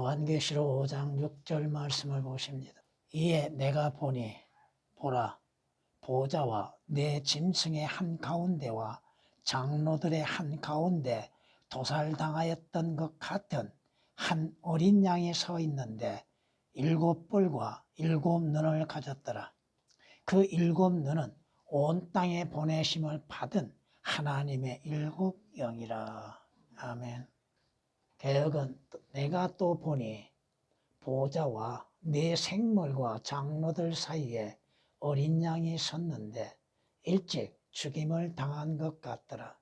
요한계시록 5장 6절 말씀을 보십니다. 이에 내가 보니 보라 보좌와 내 짐승의 한가운데와 장로들의 한가운데 도살당하였던 것 같은 한 어린 양이 서 있는데 7뿔과 7눈을 가졌더라. 그 7눈은 온 땅에 보내심을 받은 하나님의 7영이라. 아멘. 개역은 내가 또 보니 보좌와 네 생물과 장로들 사이에 어린 양이 섰는데 일찍 죽임을 당한 것 같더라.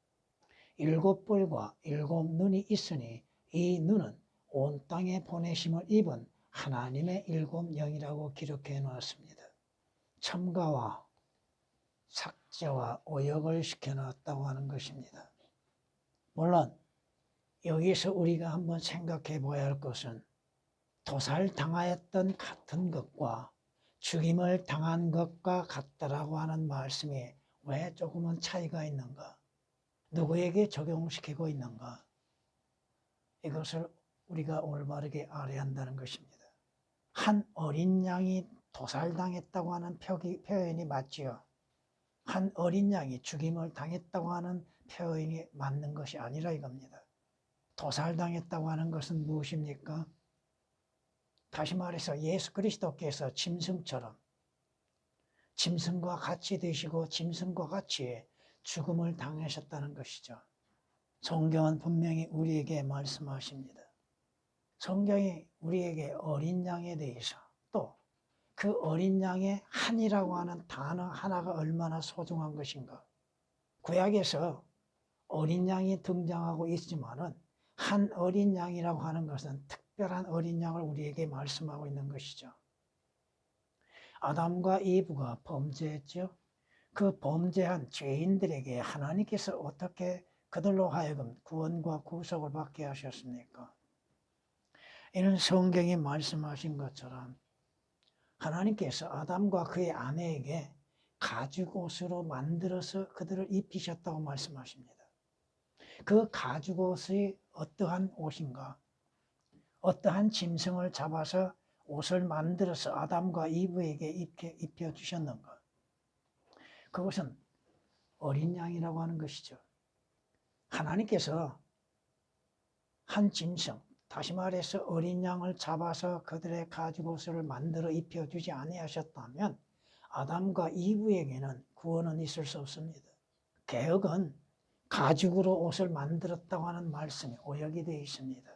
7뿔과 7눈이 있으니 이 눈은 온 땅에 보내심을 입은 하나님의 7영이라고 기록해 놓았습니다. 첨가와 삭제와 오역을 시켜놨다고 하는 것입니다. 물론 여기서 우리가 한번 생각해 봐야 할 것은 도살당하였던 같은 것과 죽임을 당한 것과 같다라고 하는 말씀이 왜 조금은 차이가 있는가? 누구에게 적용시키고 있는가? 이것을 우리가 올바르게 알아야 한다는 것입니다. 한 어린 양이 도살당했다고 하는 표현이 맞지요. 한 어린 양이 죽임을 당했다고 하는 표현이 맞는 것이 아니라 이겁니다. 도살당했다고 하는 것은 무엇입니까? 다시 말해서 예수 그리스도께서 짐승처럼 짐승과 같이 되시고 짐승과 같이 죽음을 당하셨다는 것이죠. 성경은 분명히 우리에게 말씀하십니다. 성경이 우리에게 어린 양에 대해서 또 그 어린 양의 한이라고 하는 단어 하나가 얼마나 소중한 것인가. 구약에서 어린 양이 등장하고 있지만은 한 어린 양이라고 하는 것은 특별한 어린 양을 우리에게 말씀하고 있는 것이죠. 아담과 이브가 범죄했죠. 그 범죄한 죄인들에게 하나님께서 어떻게 그들로 하여금 구원과 구속을 받게 하셨습니까? 이는 성경이 말씀하신 것처럼 하나님께서 아담과 그의 아내에게 가죽옷으로 만들어서 그들을 입히셨다고 말씀하십니다. 그 가죽옷이 어떠한 옷인가? 어떠한 짐승을 잡아서 옷을 만들어서 아담과 이브에게 입혀주셨는가? 그것은 어린 양이라고 하는 것이죠. 하나님께서 한 짐승, 다시 말해서 어린 양을 잡아서 그들의 가죽옷을 만들어 입혀주지 아니하셨다면 아담과 이브에게는 구원은 있을 수 없습니다. 개역은 가죽으로 옷을 만들었다고 하는 말씀이 오역이 되어 있습니다.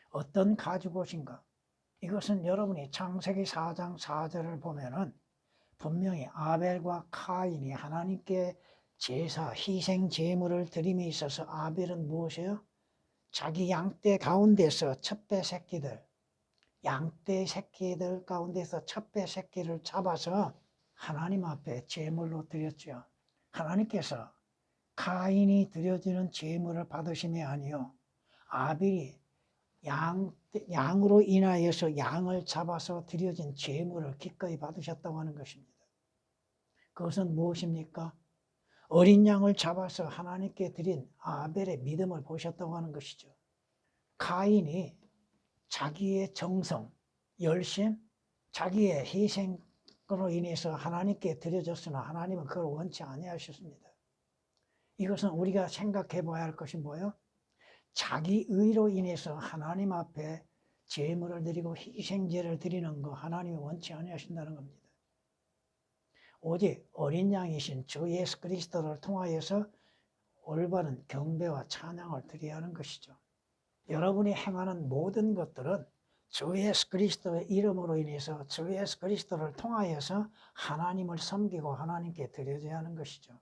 어떤 가죽옷인가? 이것은 여러분이 창세기 4장 4절을 보면은 분명히 아벨과 카인이 하나님께 제사, 희생 제물을 드림에 있어서 아벨은 무엇이에요? 자기 양떼 가운데서 첫배 새끼들, 양떼 새끼들 가운데서 첫배 새끼를 잡아서 하나님 앞에 제물로 드렸죠. 하나님께서 카인이 드려지는 제물을 받으심이 아니요 아벨이 양으로 인하여서 양을 잡아서 드려진 제물을 기꺼이 받으셨다고 하는 것입니다. 그것은 무엇입니까? 어린 양을 잡아서 하나님께 드린 아벨의 믿음을 보셨다고 하는 것이죠. 카인이 자기의 정성, 열심, 자기의 희생으로 인해서 하나님께 드려졌으나 하나님은 그걸 원치 아니하셨습니다. 이것은 우리가 생각해 봐야 할 것이 뭐예요? 자기 의로 인해서 하나님 앞에 제물을 드리고 희생제를 드리는 거 하나님이 원치 아니하신다는 겁니다. 오직 어린 양이신 주 예수 그리스도를 통하여서 올바른 경배와 찬양을 드려야 하는 것이죠. 여러분이 행하는 모든 것들은 주 예수 그리스도의 이름으로 인해서 주 예수 그리스도를 통하여서 하나님을 섬기고 하나님께 드려져야 하는 것이죠.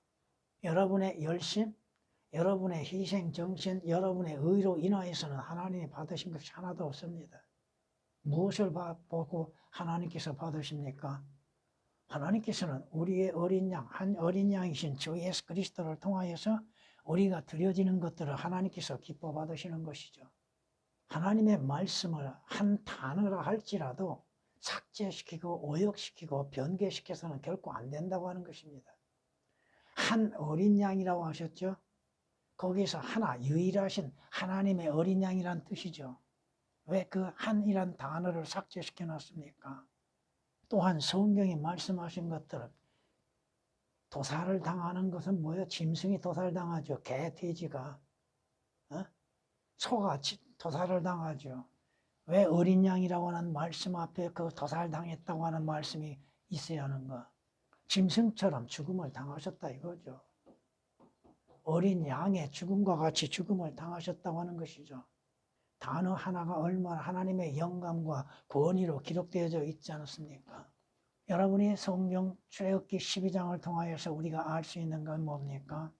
여러분의 열심, 여러분의 희생 정신, 여러분의 의로 인하여서는 하나님이 받으신 것이 하나도 없습니다. 무엇을 보고 하나님께서 받으십니까? 하나님께서는 우리의 어린 양, 한 어린 양이신 주 예수 그리스도를 통하여서 우리가 드려지는 것들을 하나님께서 기뻐 받으시는 것이죠. 하나님의 말씀을 한 단어라 할지라도 삭제시키고 오역시키고 변개시켜서는 결코 안 된다고 하는 것입니다. 한 어린 양이라고 하셨죠? 거기서 하나, 유일하신 하나님의 어린 양이란 뜻이죠. 왜 그 한이란 단어를 삭제시켜 놨습니까? 또한 성경이 말씀하신 것들은 도살을 당하는 것은 뭐예요? 짐승이 도살당하죠. 개, 돼지가. 어? 소가 도살을 당하죠. 왜 어린 양이라고 하는 말씀 앞에 그 도살당했다고 하는 말씀이 있어야 하는가? 짐승처럼 죽음을 당하셨다 이거죠. 어린 양의 죽음과 같이 죽음을 당하셨다고 하는 것이죠. 단어 하나가 얼마나 하나님의 영감과 권위로 기록되어져 있지 않습니까? 여러분이 성경 출애굽기 12장을 통하여서 우리가 알 수 있는 건 뭡니까?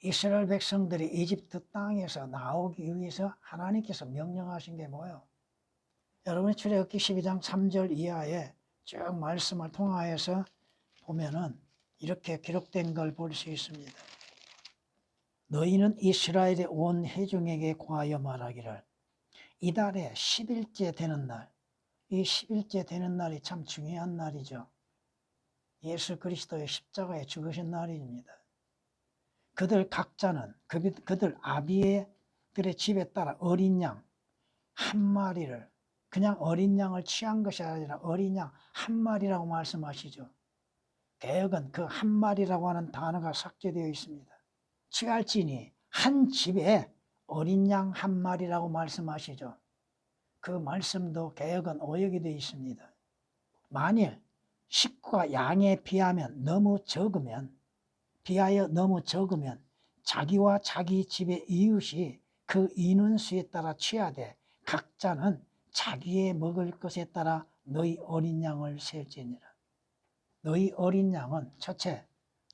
이스라엘 백성들이 이집트 땅에서 나오기 위해서 하나님께서 명령하신 게 뭐예요? 여러분이 출애굽기 12장 3절 이하에 쭉 말씀을 통하여서 보면은 이렇게 기록된 걸 볼 수 있습니다. 너희는 이스라엘의 온 회중에게 고하여 말하기를 이달의 10일째 되는 날, 이 10일째 되는 날이 참 중요한 날이죠. 예수 그리스도의 십자가에 죽으신 날입니다. 그들 각자는 그들 아비들의 집에 따라 어린 양 한 마리를, 그냥 어린 양을 취한 것이 아니라 어린 양 한 마리라고 말씀하시죠. 개역은 그 한 마리라고 하는 단어가 삭제되어 있습니다. 취할지니 한 집에 어린 양 한 마리라고 말씀하시죠. 그 말씀도 개역은 오역이 되어 있습니다. 만일 식구가 양에 비하여 너무 적으면 자기와 자기 집의 이웃이 그 인원수에 따라 취하되 각자는 자기의 먹을 것에 따라 너희 어린 양을 셀지니라. 너희 어린 양은 첫째,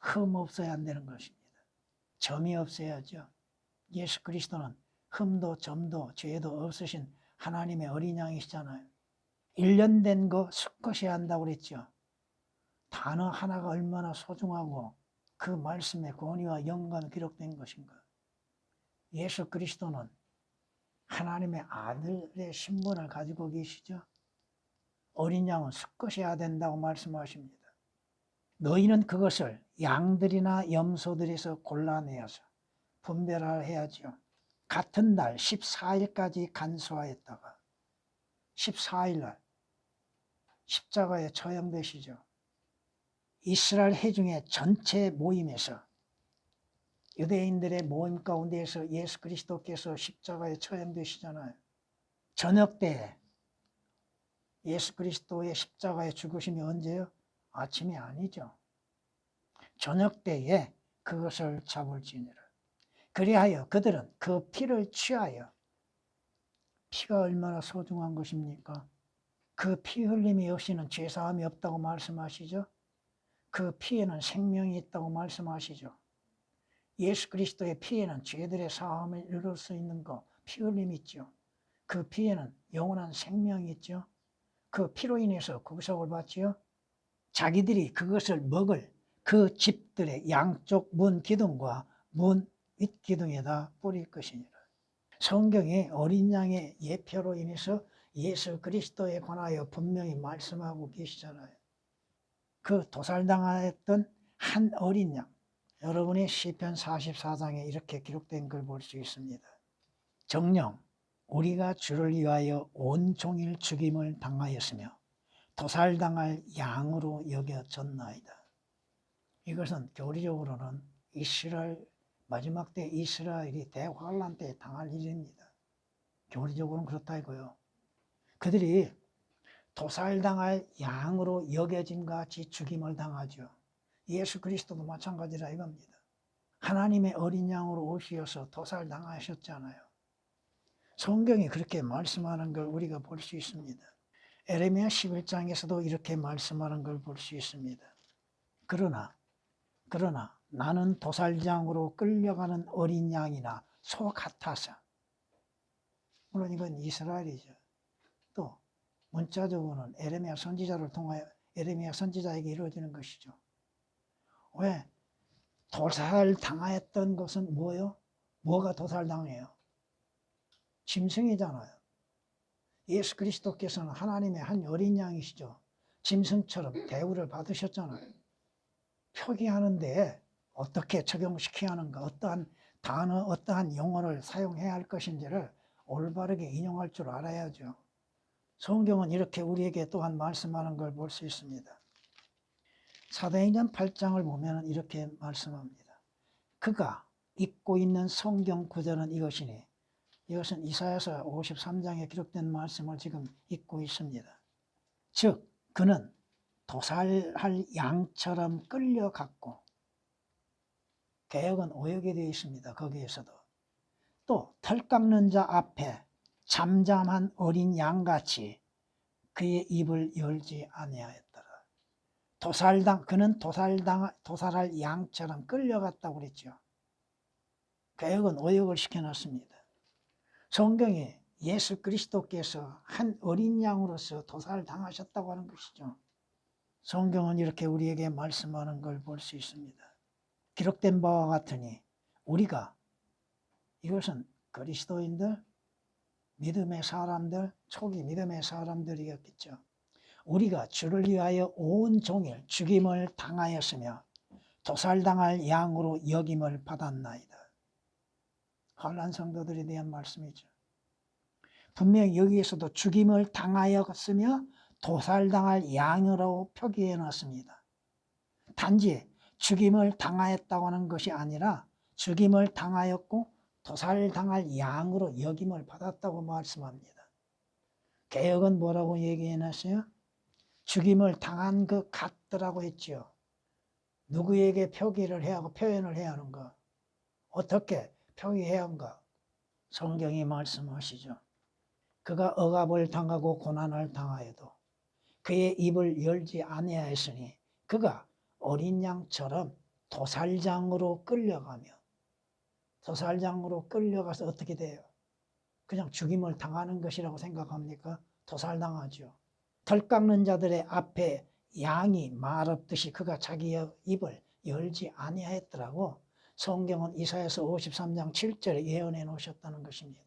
흠 없어야 한다는 것입니다. 점이 없어야죠. 예수 그리스도는 흠도 점도 죄도 없으신 하나님의 어린 양이시잖아요. 1년 된 거 수컷이야 한다고 그랬죠. 단어 하나가 얼마나 소중하고 그 말씀의 권위와 영광이 기록된 것인가. 예수 그리스도는 하나님의 아들의 신분을 가지고 계시죠. 어린 양은 수컷이어야 된다고 말씀하십니다. 너희는 그것을 양들이나 염소들에서 골라내어서 분별해야죠. 같은 날 14일까지 간수하였다가 14일날 십자가에 처형되시죠. 이스라엘 회중의 전체 모임에서 유대인들의 모임 가운데에서 예수 그리스도께서 십자가에 처형되시잖아요. 저녁 때에 예수 그리스도의 십자가에 죽으심이 언제요? 아침이 아니죠. 저녁 때에 그것을 잡을지니라. 그리하여 그들은 그 피를 취하여, 피가 얼마나 소중한 것입니까? 그 피 흘림이 없이는 죄사함이 없다고 말씀하시죠. 그 피에는 생명이 있다고 말씀하시죠. 예수 그리스도의 피에는 죄들의 사함을 이룰 수 있는 거, 피 흘림이 있죠. 그 피에는 영원한 생명이 있죠. 그 피로 인해서 구속을 받지요. 자기들이 그것을 먹을 그 집들의 양쪽 문 기둥과 문 윗 기둥에다 뿌릴 것이니라. 성경이 어린 양의 예표로 인해서 예수 그리스도에 관하여 분명히 말씀하고 계시잖아요. 그 도살당했던 한 어린 양, 여러분이 시편 44장에 이렇게 기록된 걸 볼 수 있습니다. 정녕 우리가 주를 위하여 온종일 죽임을 당하였으며 도살당할 양으로 여겨졌나이다. 이것은 교리적으로는 마지막 때 이스라엘이 대환란 때 당할 일입니다. 교리적으로는 그렇다 이거요. 그들이 도살당할 양으로 여겨짐 같이 죽임을 당하죠. 예수 그리스도도 마찬가지라 이겁니다. 하나님의 어린 양으로 오시어서 도살당하셨잖아요. 성경이 그렇게 말씀하는 걸 우리가 볼 수 있습니다. 에레미야 11장에서도 이렇게 말씀하는 걸 볼 수 있습니다. 그러나 나는 도살장으로 끌려가는 어린 양이나 소 같아서, 물론 이건 이스라엘이죠. 또 문자적으로는 에레미야 선지자를 통하여 에레미야 선지자에게 이루어지는 것이죠. 왜? 도살당하였던 것은 뭐예요? 뭐가 도살당해요? 짐승이잖아요. 예수 그리스도께서는 하나님의 한 어린 양이시죠. 짐승처럼 대우를 받으셨잖아요. 표기하는데 어떻게 적용시켜야 하는가, 어떠한 단어, 어떠한 용어를 사용해야 할 것인지를 올바르게 인용할 줄 알아야죠. 성경은 이렇게 우리에게 또한 말씀하는 걸 볼 수 있습니다. 사도행전 8장을 보면 이렇게 말씀합니다. 그가 읽고 있는 성경 구절은 이것이니, 이것은 이사야서 53장에 기록된 말씀을 지금 읽고 있습니다. 즉 그는 도살할 양처럼 끌려갔고, 개역은 오역이 되어 있습니다. 거기에서도 또 털 깎는 자 앞에 잠잠한 어린 양같이 그의 입을 열지 아니하였더라. 그는 도살할 양처럼 끌려갔다고 그랬죠. 개역은 오역을 시켜놨습니다. 성경에 예수 그리스도께서 한 어린 양으로서 도살당하셨다고 하는 것이죠. 성경은 이렇게 우리에게 말씀하는 걸 볼 수 있습니다. 기록된 바와 같으니 우리가, 이것은 그리스도인들, 믿음의 사람들, 초기 믿음의 사람들이었겠죠. 우리가 주를 위하여 온종일 죽임을 당하였으며 도살당할 양으로 여김을 받았나이다. 환난 성도들에 대한 말씀이죠. 분명히 여기에서도 죽임을 당하였으며 도살당할 양으로 표기해 놨습니다. 단지 죽임을 당하였다고 하는 것이 아니라 죽임을 당하였고 도살당할 양으로 여김을 받았다고 말씀합니다. 개역은 뭐라고 얘기해 놨어요? 죽임을 당한 것 같더라고 했지요. 누구에게 표기를 해야 하고 표현을 해야 하는가? 어떻게 표기해야 하는가? 성경이 말씀하시죠. 그가 억압을 당하고 고난을 당하여도 그의 입을 열지 아니하였으니 그가 어린 양처럼 도살장으로 끌려가며, 도살장으로 끌려가서 어떻게 돼요? 그냥 죽임을 당하는 것이라고 생각합니까? 도살당하죠. 털 깎는 자들의 앞에 양이 말 없듯이 그가 자기의 입을 열지 아니하였더라고 성경은 이사야서 53장 7절에 예언해 놓으셨다는 것입니다.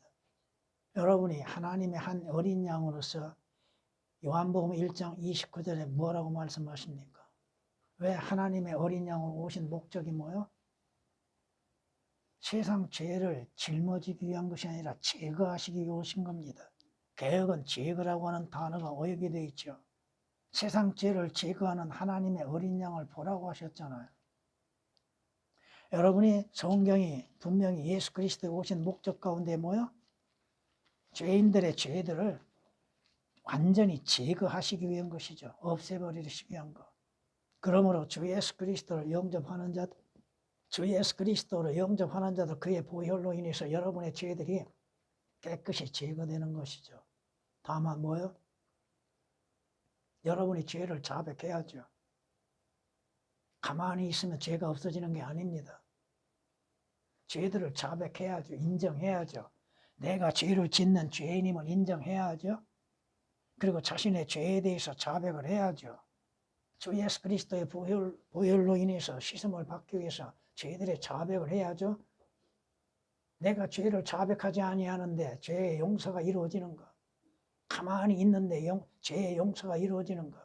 여러분이 하나님의 한 어린 양으로서 요한복음 1장 29절에 뭐라고 말씀하십니까? 왜 하나님의 어린 양으로 오신 목적이 뭐예요? 세상 죄를 짊어지기 위한 것이 아니라 제거하시기 위해 오신 겁니다. 개혁은 제거라고 하는 단어가 오역이 되어 있죠. 세상 죄를 제거하는 하나님의 어린 양을 보라고 하셨잖아요. 여러분이 성경이 분명히 예수 그리스도에 오신 목적 가운데 뭐예요? 죄인들의 죄들을 완전히 제거하시기 위한 것이죠. 없애버리시기 위한 것. 그러므로 주 예수 그리스도를 영접하는 자들, 주 예수 그리스도를 영접하는 자들, 그의 보혈로 인해서 여러분의 죄들이 깨끗이 제거되는 것이죠. 다만 뭐요? 여러분이 죄를 자백해야죠. 가만히 있으면 죄가 없어지는 게 아닙니다. 죄들을 자백해야죠. 인정해야죠. 내가 죄를 짓는 죄인임을 인정해야죠. 그리고 자신의 죄에 대해서 자백을 해야죠. 주 예수 그리스도의 보혈로 인해서 씻음을 받기 위해서 죄들의 자백을 해야죠. 내가 죄를 자백하지 아니하는데 죄의 용서가 이루어지는 것, 가만히 있는데 죄의 용서가 이루어지는 것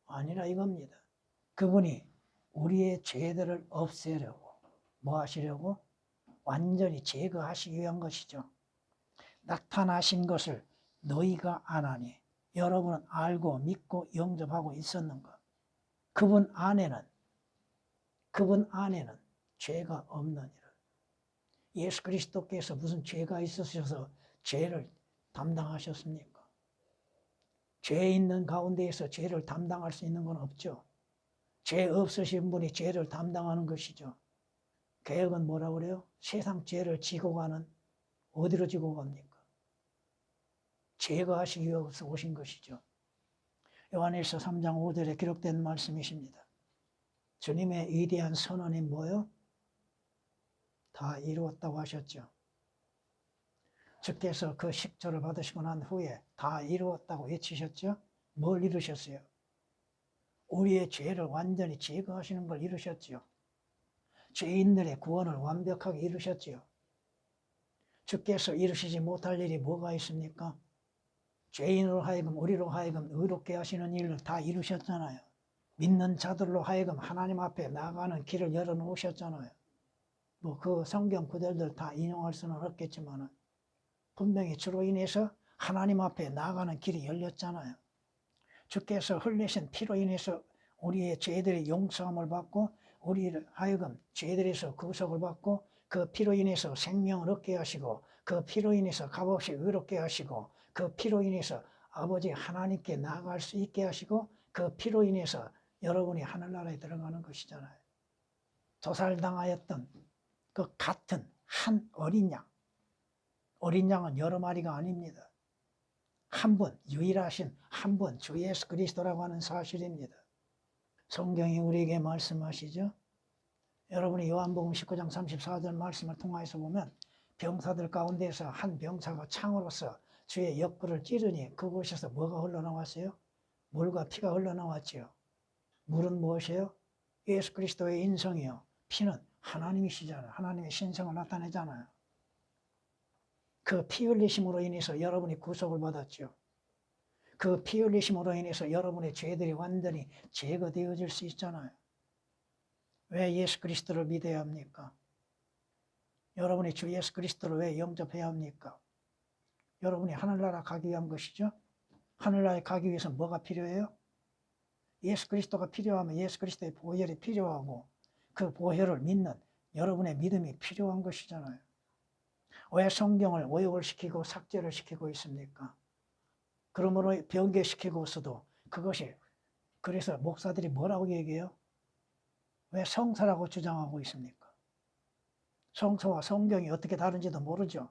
아니라 이겁니다. 그분이 우리의 죄들을 없애려고, 뭐 하시려고? 완전히 제거하시기 위한 것이죠. 나타나신 것을 너희가 아나니, 여러분은 알고 믿고 영접하고 있었는가? 그분 안에는 죄가 없느니라. 예수 그리스도께서 무슨 죄가 있으셔서 죄를 담당하셨습니까? 죄 있는 가운데에서 죄를 담당할 수 있는 건 없죠. 죄 없으신 분이 죄를 담당하는 것이죠. 개혁은 뭐라고 그래요? 세상 죄를 지고 가는, 어디로 지고 갑니까? 제거하시기 위해서 오신 것이죠. 요한일서 3장 5절에 기록된 말씀이십니다. 주님의 위대한 선언이 뭐예요? 다 이루었다고 하셨죠. 주께서 그 식조를 받으시고 난 후에 다 이루었다고 외치셨죠. 뭘 이루셨어요? 우리의 죄를 완전히 제거하시는 걸 이루셨죠. 죄인들의 구원을 완벽하게 이루셨죠. 주께서 이루시지 못할 일이 뭐가 있습니까? 죄인으로 하여금, 우리로 하여금 의롭게 하시는 일을 다 이루셨잖아요. 믿는 자들로 하여금 하나님 앞에 나가는 길을 열어놓으셨잖아요. 뭐 그 성경 구절들 다 인용할 수는 없겠지만 분명히 주로 인해서 하나님 앞에 나아가는 길이 열렸잖아요. 주께서 흘리신 피로 인해서 우리의 죄들의 용서함을 받고 우리를 하여금 죄들에서 구속을 받고 그 피로 인해서 생명을 얻게 하시고 그 피로 인해서 값없이 의롭게 하시고 그 피로 인해서 아버지 하나님께 나아갈 수 있게 하시고 그 피로 인해서 여러분이 하늘나라에 들어가는 것이잖아요. 도살당하였던 그 같은 한 어린 양. 어린 양은 여러 마리가 아닙니다. 한 분, 유일하신 한 분, 주 예수 그리스도라고 하는 사실입니다. 성경이 우리에게 말씀하시죠. 여러분이 요한복음 19장 34절 말씀을 통해서 보면 병사들 가운데서 한 병사가 창으로서 주의 옆구리를 찌르니 그곳에서 뭐가 흘러나왔어요? 물과 피가 흘러나왔지요. 물은 무엇이에요? 예수 그리스도의 인성이요. 피는 하나님이시잖아요. 하나님의 신성을 나타내잖아요. 그 피 흘리심으로 인해서 여러분이 구속을 받았죠. 그 피 흘리심으로 인해서 여러분의 죄들이 완전히 제거되어질 수 있잖아요. 왜 예수 그리스도를 믿어야 합니까? 여러분이 주 예수 그리스도를 왜 영접해야 합니까? 여러분이 하늘나라 가기 위한 것이죠. 하늘나라에 가기 위해서 뭐가 필요해요? 예수 그리스도가 필요하면 예수 그리스도의 보혈이 필요하고 그 보혈을 믿는 여러분의 믿음이 필요한 것이잖아요. 왜 성경을 오역을 시키고 삭제를 시키고 있습니까? 그러므로 변개시키고서도 그것이 그래서 목사들이 뭐라고 얘기해요? 왜 성사라고 주장하고 있습니까? 성서와 성경이 어떻게 다른지도 모르죠.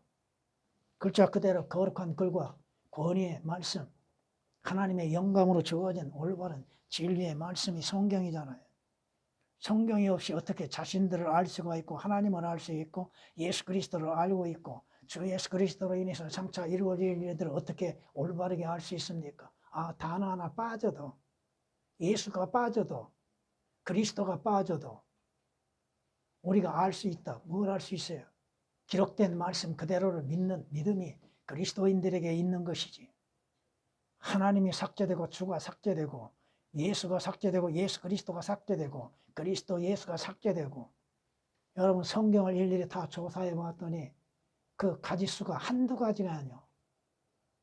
글자 그대로 거룩한 글과 권위의 말씀, 하나님의 영감으로 주어진 올바른 진리의 말씀이 성경이잖아요. 성경이 없이 어떻게 자신들을 알 수가 있고 하나님을 알 수 있고 예수 그리스도를 알고 있고 주 예수 그리스도로 인해서 장차 이루어질 일들을 어떻게 올바르게 알 수 있습니까? 단어 하나 빠져도 예수가 빠져도 그리스도가 빠져도 우리가 알 수 있다. 뭘 알 수 있어요? 기록된 말씀 그대로를 믿는 믿음이 그리스도인들에게 있는 것이지. 하나님이 삭제되고 주가 삭제되고 예수가 삭제되고 예수 그리스도가 삭제되고 그리스도 예수가 삭제되고 여러분 성경을 일일이 다 조사해 봤더니 그 가지수가 한두 가지가 아니요.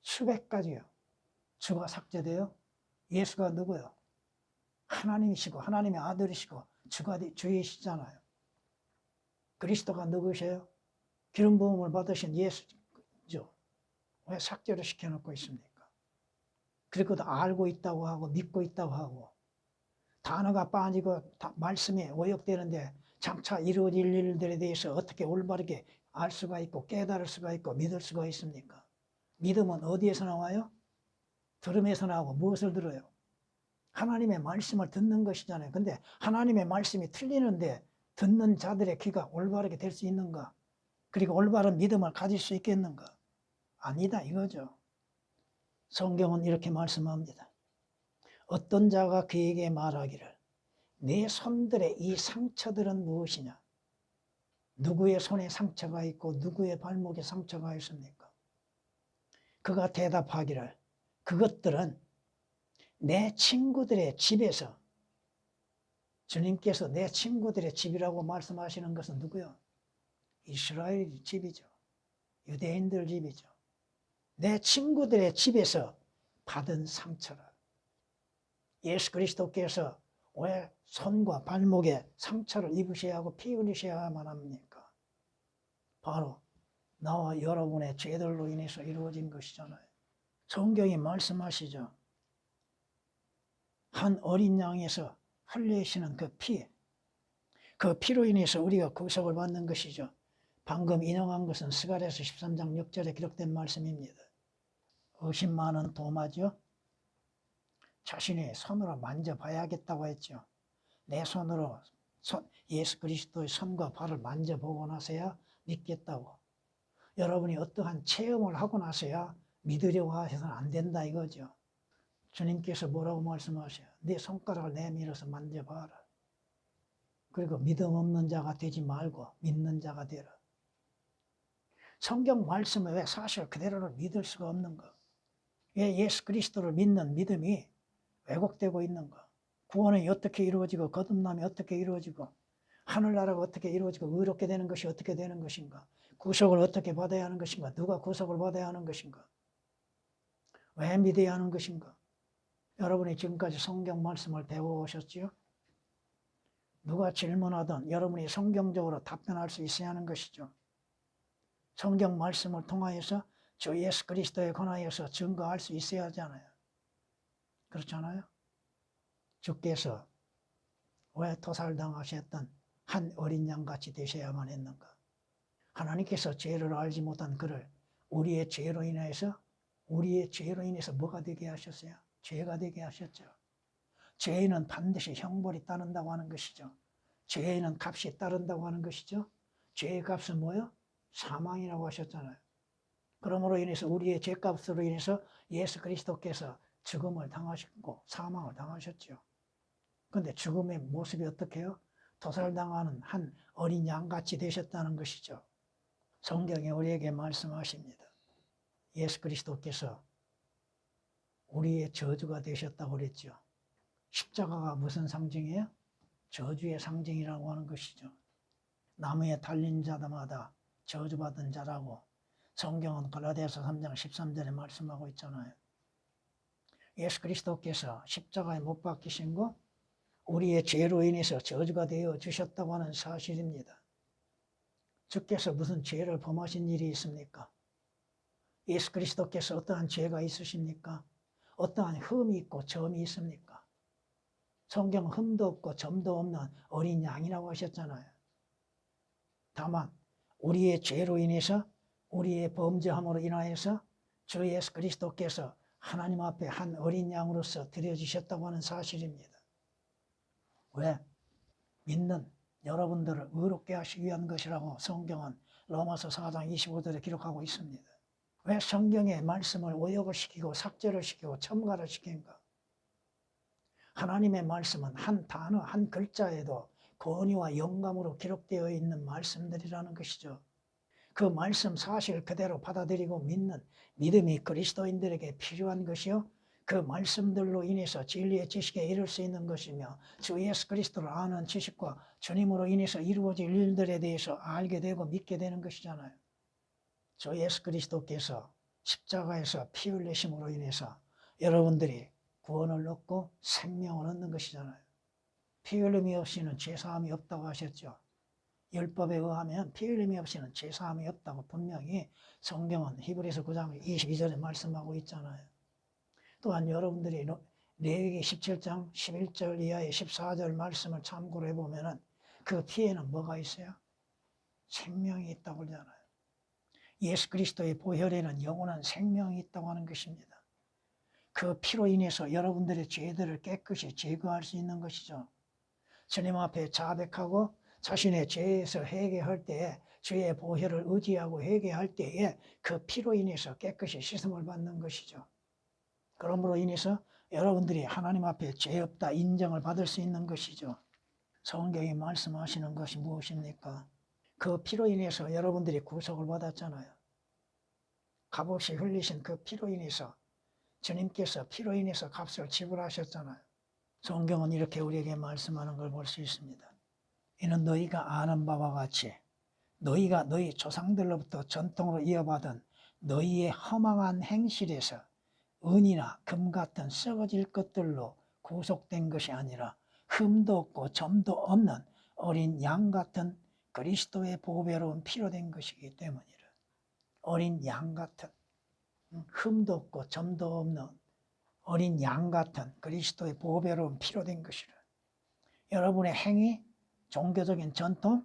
수백 가지요. 주가 삭제돼요. 예수가 누구요? 하나님이시고 하나님의 아들이시고 주가 주이시잖아요. 그리스도가 누구세요? 기름 부음을 받으신 예수죠. 왜 삭제를 시켜놓고 있습니까? 그리고 알고 있다고 하고 믿고 있다고 하고 단어가 빠지고 말씀이 오역되는데 장차 이루어질 일들에 대해서 어떻게 올바르게 알 수가 있고 깨달을 수가 있고 믿을 수가 있습니까? 믿음은 어디에서 나와요? 들음에서 나오고 무엇을 들어요? 하나님의 말씀을 듣는 것이잖아요. 근데 하나님의 말씀이 틀리는데 듣는 자들의 귀가 올바르게 될 수 있는가? 그리고 올바른 믿음을 가질 수 있겠는가? 아니다 이거죠. 성경은 이렇게 말씀합니다. 어떤 자가 그에게 말하기를 내 손들의 이 상처들은 무엇이냐? 누구의 손에 상처가 있고 누구의 발목에 상처가 있습니까? 그가 대답하기를 그것들은 내 친구들의 집에서 주님께서 내 친구들의 집이라고 말씀하시는 것은 누구요? 이스라엘 집이죠. 유대인들 집이죠. 내 친구들의 집에서 받은 상처라. 예수 그리스도께서 왜 손과 발목에 상처를 입으셔야 하고 피 흘리셔야만 합니까? 바로 나와 여러분의 죄들로 인해서 이루어진 것이잖아요. 성경이 말씀하시죠. 한 어린 양에서 흘리시는 그 피, 그 피로 인해서 우리가 구속을 받는 것이죠. 방금 인용한 것은 스가랴서 13장 6절에 기록된 말씀입니다. 의심 많은 도마죠. 자신의 손으로 만져봐야겠다고 했죠. 내 손으로 예수 그리스도의 손과 발을 만져보고 나서야 믿겠다고. 여러분이 어떠한 체험을 하고 나서야 믿으려고 하셔서는 안 된다 이거죠. 주님께서 뭐라고 말씀하셔요? 네 손가락을 내밀어서 만져봐라. 그리고 믿음 없는 자가 되지 말고 믿는 자가 되라. 성경 말씀을 왜 사실 그대로를 믿을 수가 없는가? 왜 예수 그리스도를 믿는 믿음이 왜곡되고 있는가? 구원이 어떻게 이루어지고 거듭남이 어떻게 이루어지고 하늘나라가 어떻게 이루어지고 의롭게 되는 것이 어떻게 되는 것인가? 구속을 어떻게 받아야 하는 것인가? 누가 구속을 받아야 하는 것인가? 왜 믿어야 하는 것인가? 여러분이 지금까지 성경 말씀을 배워오셨지요? 누가 질문하든 여러분이 성경적으로 답변할 수 있어야 하는 것이죠. 성경 말씀을 통하여서 주 예수 그리스도에 관하여서 증거할 수 있어야 하잖아요. 그렇잖아요? 주께서 왜 토살당하셨던 한 어린 양같이 되셔야만 했는가? 하나님께서 죄를 알지 못한 그를 우리의 죄로 인해서 뭐가 되게 하셨어요? 죄가 되게 하셨죠. 죄에는 반드시 형벌이 따른다고 하는 것이죠. 죄에는 값이 따른다고 하는 것이죠. 죄의 값은 뭐예요? 사망이라고 하셨잖아요. 그러므로 인해서 우리의 죄값으로 인해서 예수 그리스도께서 죽음을 당하셨고 사망을 당하셨죠. 그런데 죽음의 모습이 어떻게 해요? 도살당하는 한 어린 양같이 되셨다는 것이죠. 성경에 우리에게 말씀하십니다. 예수 그리스도께서 우리의 저주가 되셨다고 그랬죠. 십자가가 무슨 상징이에요? 저주의 상징이라고 하는 것이죠. 나무에 달린 자마다 저주받은 자라고 성경은 갈라디아서 3장 13절에 말씀하고 있잖아요. 예수 그리스도께서 십자가에 못 박히신 거 우리의 죄로 인해서 저주가 되어 주셨다고 하는 사실입니다. 주께서 무슨 죄를 범하신 일이 있습니까? 예수 그리스도께서 어떠한 죄가 있으십니까? 어떠한 흠이 있고 점이 있습니까? 성경은 흠도 없고 점도 없는 어린 양이라고 하셨잖아요. 다만 우리의 죄로 인해서 우리의 범죄함으로 인하여서 주 예수 그리스도께서 하나님 앞에 한 어린 양으로서 드려지셨다고 하는 사실입니다. 왜? 믿는 여러분들을 의롭게 하시기 위한 것이라고 성경은 로마서 4장 25절에 기록하고 있습니다. 왜 성경의 말씀을 오역을 시키고 삭제를 시키고 첨가를 시킨가? 하나님의 말씀은 한 단어, 한 글자에도 권위와 영감으로 기록되어 있는 말씀들이라는 것이죠. 그 말씀 사실 그대로 받아들이고 믿는 믿음이 그리스도인들에게 필요한 것이요. 그 말씀들로 인해서 진리의 지식에 이를 수 있는 것이며 주 예수 그리스도를 아는 지식과 주님으로 인해서 이루어질 일들에 대해서 알게 되고 믿게 되는 것이잖아요. 주 예수 그리스도께서 십자가에서 피 흘리심으로 인해서 여러분들이 구원을 얻고 생명을 얻는 것이잖아요. 피 흘림이 없이는 죄사함이 없다고 하셨죠. 율법에 의하면 피 흘림이 없이는 죄사함이 없다고 분명히 성경은 히브리서 9장 22절에 말씀하고 있잖아요. 또한 여러분들이 레위기 17장 11절 이하의 14절 말씀을 참고로 해보면 그 피에는 뭐가 있어요? 생명이 있다고 그러잖아요. 예수 그리스도의 보혈에는 영원한 생명이 있다고 하는 것입니다. 그 피로 인해서 여러분들의 죄들을 깨끗이 제거할 수 있는 것이죠. 주님 앞에 자백하고 자신의 죄에서 회개할 때에 주의 보혈을 의지하고 회개할 때에 그 피로 인해서 깨끗이 씻음을 받는 것이죠. 그러므로 인해서 여러분들이 하나님 앞에 죄 없다 인정을 받을 수 있는 것이죠. 성경이 말씀하시는 것이 무엇입니까? 그 피로 인해서 여러분들이 구속을 받았잖아요. 값없이 흘리신 그 피로 인해서 주님께서 피로 인해서 값을 지불하셨잖아요. 성경은 이렇게 우리에게 말씀하는 걸 볼 수 있습니다. 이는 너희가 아는 바와 같이 너희가 너희 조상들로부터 전통으로 이어받은 너희의 허망한 행실에서 은이나 금 같은 썩어질 것들로 구속된 것이 아니라 흠도 없고 점도 없는 어린 양 같은 그리스도의 보배로운 피로 된 것이기 때문이라. 어린 양 같은 흠도 없고 점도 없는 어린 양 같은 그리스도의 보배로운 피로 된 것이라. 여러분의 행위, 종교적인 전통,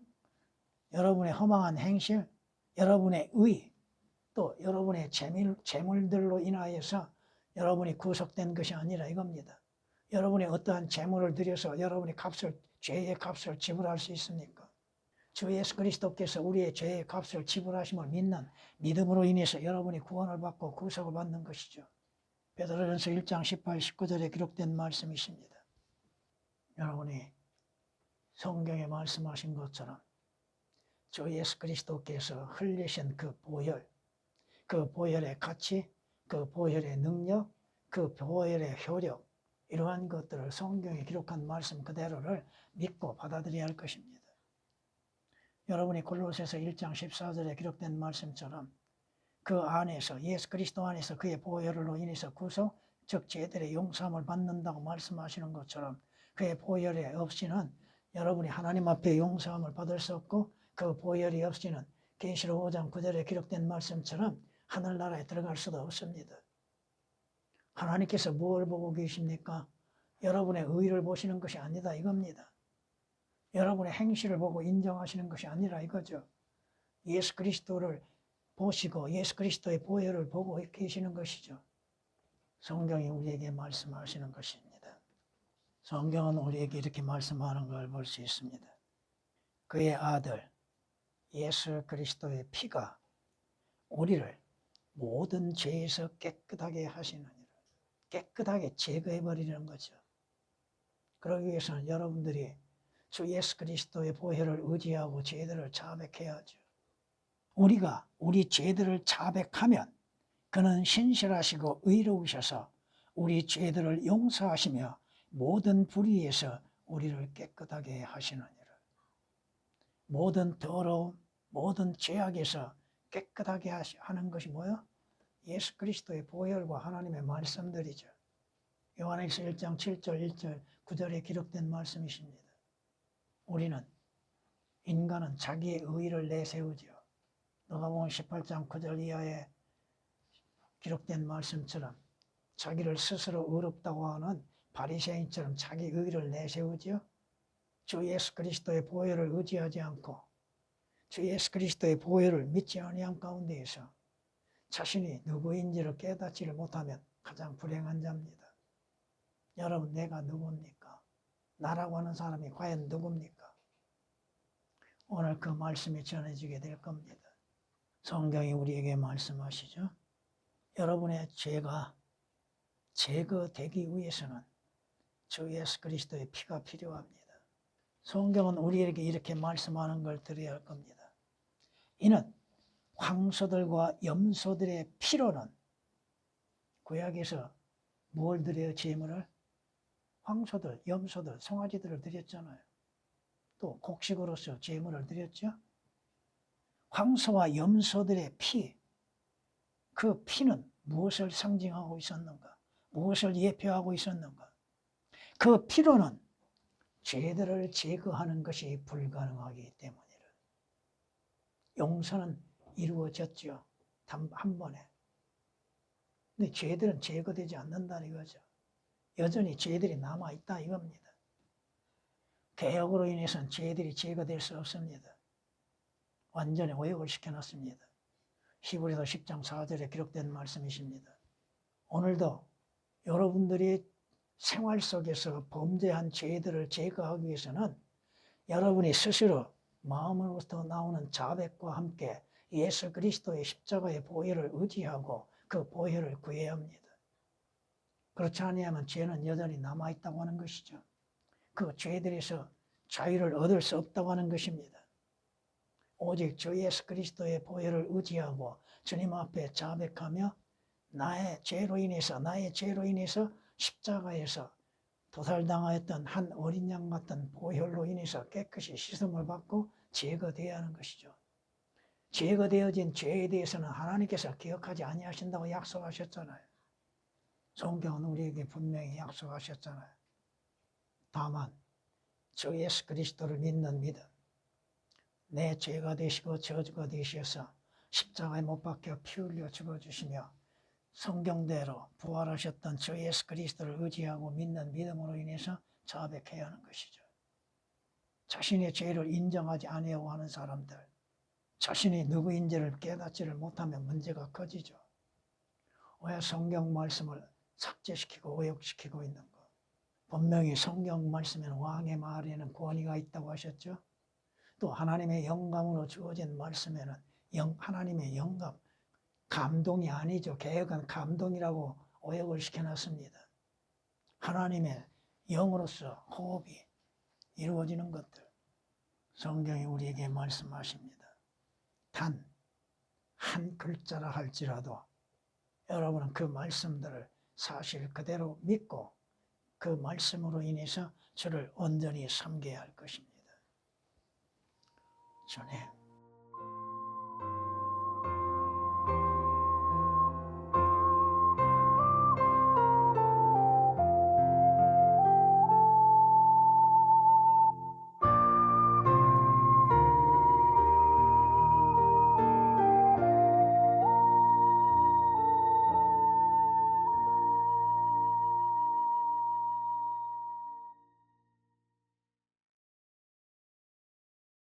여러분의 허망한 행실, 여러분의 의, 또 여러분의 재물들로 인하여서 여러분이 구속된 것이 아니라 이겁니다. 여러분이 어떠한 재물을 들여서 여러분이 죄의 값을 지불할 수 있습니까? 주 예수 그리스도께서 우리의 죄의 값을 지불하심을 믿는 믿음으로 인해서 여러분이 구원을 받고 구속을 받는 것이죠. 베드로전서 1장 18, 19절에 기록된 말씀이십니다. 여러분이 성경에 말씀하신 것처럼 주 예수 그리스도께서 흘리신 그 보혈의 가치, 그 보혈의 능력, 그 보혈의 효력, 이러한 것들을 성경에 기록한 말씀 그대로를 믿고 받아들여야 할 것입니다. 여러분이 골로새서 1장 14절에 기록된 말씀처럼 그 안에서 예수 그리스도 안에서 그의 보혈로 인해서 구속 즉 죄들의 용서함을 받는다고 말씀하시는 것처럼 그의 보혈이 없이는 여러분이 하나님 앞에 용서함을 받을 수 없고 그 보혈이 없이는 계시록 5장 9절에 기록된 말씀처럼 하늘나라에 들어갈 수도 없습니다. 하나님께서 무엇을 보고 계십니까? 여러분의 의를 보시는 것이 아니다 이겁니다. 여러분의 행실을 보고 인정하시는 것이 아니라 이거죠. 예수 그리스도를 보시고 예수 그리스도의 보혈을 보고 계시는 것이죠. 성경이 우리에게 말씀하시는 것입니다. 성경은 우리에게 이렇게 말씀하는 걸 볼 수 있습니다. 그의 아들 예수 그리스도의 피가 우리를 모든 죄에서 깨끗하게 하시느니라. 깨끗하게 제거해버리는 거죠. 그러기 위해서는 여러분들이 주 예수 그리스도의 보혈을 의지하고 죄들을 자백해야죠. 우리가 우리 죄들을 자백하면 그는 신실하시고 의로우셔서 우리 죄들을 용서하시며 모든 불의에서 우리를 깨끗하게 하시느니라. 모든 더러움, 모든 죄악에서 깨끗하게 하는 것이 뭐요? 예수 그리스도의 보혈과 하나님의 말씀들이죠. 요한일서 1장 7절 1절 9절에 기록된 말씀이십니다. 우리는 인간은 자기의 의를 내세우죠. 누가복음 18장 9절 이하에 기록된 말씀처럼 자기를 스스로 의롭다고 하는 바리새인처럼 자기 의를 내세우죠. 주 예수 그리스도의 보혈을 의지하지 않고 주 예수 그리스도의 보혈을 믿지 아니한 가운데에서 자신이 누구인지를 깨닫지를 못하면 가장 불행한 자입니다. 여러분, 내가 누굽니까? 나라고 하는 사람이 과연 누굽니까? 오늘 그 말씀이 전해지게 될 겁니다. 성경이 우리에게 말씀하시죠. 여러분의 죄가 제거되기 위해서는 주 예수 그리스도의 피가 필요합니다. 성경은 우리에게 이렇게 말씀하는 걸 들어야 할 겁니다. 이는 황소들과 염소들의 피로는 구약에서 뭘 드려요? 제물을? 황소들, 염소들, 송아지들을 드렸잖아요. 또 곡식으로서 제물을 드렸죠. 황소와 염소들의 피, 그 피는 무엇을 상징하고 있었는가? 무엇을 예표하고 있었는가? 그 피로는 죄들을 제거하는 것이 불가능하기 때문이라. 용서는 이루어졌죠. 한 번에. 근데 죄들은 제거되지 않는다는 이거죠. 여전히 죄들이 남아있다 이겁니다. 개혁으로 인해서는 죄들이 제거될 수 없습니다. 완전히 오역을 시켜놨습니다. 히브리서 10장 4절에 기록된 말씀이십니다. 오늘도 여러분들이 생활 속에서 범죄한 죄들을 제거하기 위해서는 여러분이 스스로 마음으로부터 나오는 자백과 함께 예수 그리스도의 십자가의 보혈을 의지하고 그 보혈을 구해야 합니다. 그렇지 않으면 죄는 여전히 남아있다고 하는 것이죠. 그 죄들에서 자유를 얻을 수 없다고 하는 것입니다. 오직 주 예수 그리스도의 보혈을 의지하고 주님 앞에 자백하며 나의 죄로 인해서 십자가에서 도살당하였던 한 어린 양 같은 보혈로 인해서 깨끗이 씻음을 받고 제거되어야 하는 것이죠. 제거되어진 죄에 대해서는 하나님께서 기억하지 아니하신다고 약속하셨잖아요. 성경은 우리에게 분명히 약속하셨잖아요. 다만 주 예수 그리스도를 믿는 믿음, 내 죄가 되시고 저주가 되셔서 십자가에 못 박혀 피 흘려 죽어주시며 성경대로 부활하셨던 주 예수 그리스도를 의지하고 믿는 믿음으로 인해서 자백해야 하는 것이죠. 자신의 죄를 인정하지 아니하고 하는 사람들, 자신이 누구인지를 깨닫지를 못하면 문제가 커지죠. 왜 성경 말씀을 삭제시키고 오역시키고 있는 거? 분명히 성경 말씀에는 왕의 말에는 권위가 있다고 하셨죠. 또 하나님의 영감으로 주어진 말씀에는 하나님의 영감, 감동이 아니죠. 개혁은 감동이라고 오역을 시켜놨습니다. 하나님의 영으로서 호흡이 이루어지는 것들, 성경이 우리에게 말씀하십니다. 단 한 글자라 할지라도 여러분은 그 말씀들을 사실 그대로 믿고 그 말씀으로 인해서 주를 온전히 섬겨야 할 것입니다. 전에